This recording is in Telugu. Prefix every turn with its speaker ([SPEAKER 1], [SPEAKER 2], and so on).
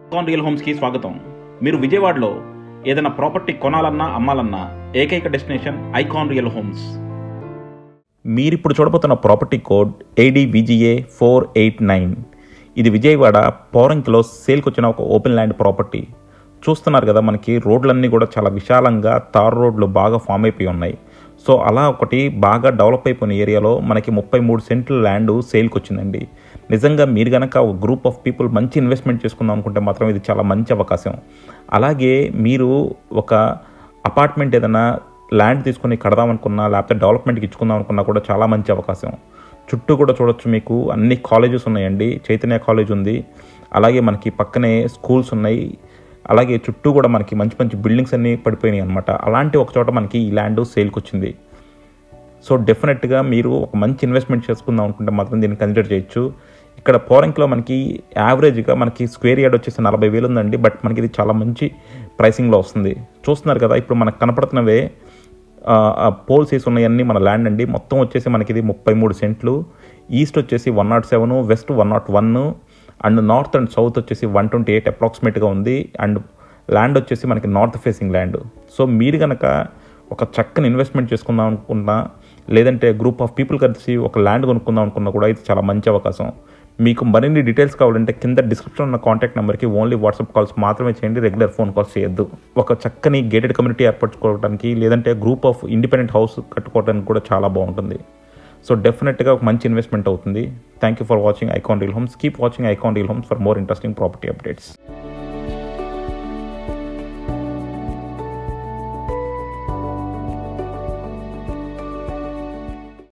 [SPEAKER 1] ఐకాన్ రియల్ హోమ్స్కి స్వాగతం. మీరు విజయవాడలో ఏదైనా ప్రాపర్టీ కొనాలన్నా అమ్మాలన్నా ఏకైక డెస్టినేషన్ ఐకాన్ రియల్ హోమ్స్. మీరిప్పుడు చూడబోతున్న ప్రాపర్టీ కోడ్ ADVGA 489. ఇది విజయవాడ పోరంకిలో సేల్కి వచ్చిన ఒక ఓపెన్ ల్యాండ్ ప్రాపర్టీ. చూస్తున్నారు కదా, మనకి రోడ్లన్నీ కూడా చాలా విశాలంగా తార్ రోడ్లు బాగా ఫామ్ అయిపోయి ఉన్నాయి. సో అలా ఒకటి బాగా డెవలప్ అయిపోయిన ఏరియాలో మనకి 33 సెంట్ల ల్యాండ్ సేల్కి వచ్చిందండి. నిజంగా మీరు కనుక ఒక గ్రూప్ ఆఫ్ పీపుల్ మంచి ఇన్వెస్ట్మెంట్ చేసుకుందాం అనుకుంటే మాత్రం ఇది చాలా మంచి అవకాశం. అలాగే మీరు ఒక అపార్ట్మెంట్ ఏదైనా ల్యాండ్ తీసుకుని కడదామనుకున్నా లేకపోతే డెవలప్మెంట్కి ఇచ్చుకుందాం అనుకున్నా కూడా చాలా మంచి అవకాశం. చుట్టూ కూడా చూడొచ్చు, మీకు అన్ని కాలేజెస్ ఉన్నాయండి. చైతన్య కాలేజ్ ఉంది, అలాగే మనకి పక్కనే స్కూల్స్ ఉన్నాయి, అలాగే చుట్టూ కూడా మనకి మంచి మంచి బిల్డింగ్స్ అన్నీ పడిపోయినాయి అనమాట. అలాంటి ఒక చోట మనకి ఈ ల్యాండ్ సేల్కి వచ్చింది. సో డెఫినెట్గా మీరు ఒక మంచి ఇన్వెస్ట్మెంట్ చేసుకుందాం అనుకుంటే మాత్రం దీన్ని కన్సిడర్ చేయొచ్చు. ఇక్కడ పోరంకిలో మనకి యావరేజ్గా మనకి స్క్వేర్ యార్డ్ వచ్చేసి 40,000 ఉందండి. బట్ మనకి ఇది చాలా మంచి ప్రైసింగ్లో వస్తుంది. చూస్తున్నారు కదా, ఇప్పుడు మనకు కనపడుతున్నవే పోల్స్ వేసి ఉన్నాయన్నీ మన ల్యాండ్ అండి. మొత్తం వచ్చేసి మనకి ఇది 33 సెంట్లు. ఈస్ట్ వచ్చేసి 107, west 101, and north and south వచ్చేసి 128 అప్రాక్సిమేట్గా ఉంది. అండ్ ల్యాండ్ వచ్చేసి మనకి నార్త్ ఫేసింగ్ ల్యాండ్. సో మీరు కనుక ఒక చక్కని ఇన్వెస్ట్మెంట్ చేసుకుందాం అనుకున్నా, లేదంటే గ్రూప్ ఆఫ్ పీపుల్ కలిసి ఒక ల్యాండ్ కొనుక్కుందాం అనుకున్నా కూడా ఇది చాలా మంచి అవకాశం. మీకు మరిన్ని డీటెయిల్స్ కావాలంటే కింద డిస్క్రిప్షన్ ఉన్న కాంటాక్ట్ నెంబర్కి ఓన్లీ వాట్సాప్ కాల్స్ మాత్రమే చేయండి, రెగ్యులర్ ఫోన్ కాల్స్ చేయొద్దు. ఒక చక్కని గేటెడ్ కమ్యూనిటీ ఏర్పరచుకోవడానికి, లేదంటే గ్రూప్ ఆఫ్ ఇండిపెండెంట్ హౌస్ కట్టుకోవడానికి కూడా చాలా బాగుంటుంది. సో డెఫినెట్గా ఒక మంచి ఇన్వెస్ట్మెంట్ అవుతుంది. Thank you for watching icon real homes. Keep watching icon real homes for more interesting property updates.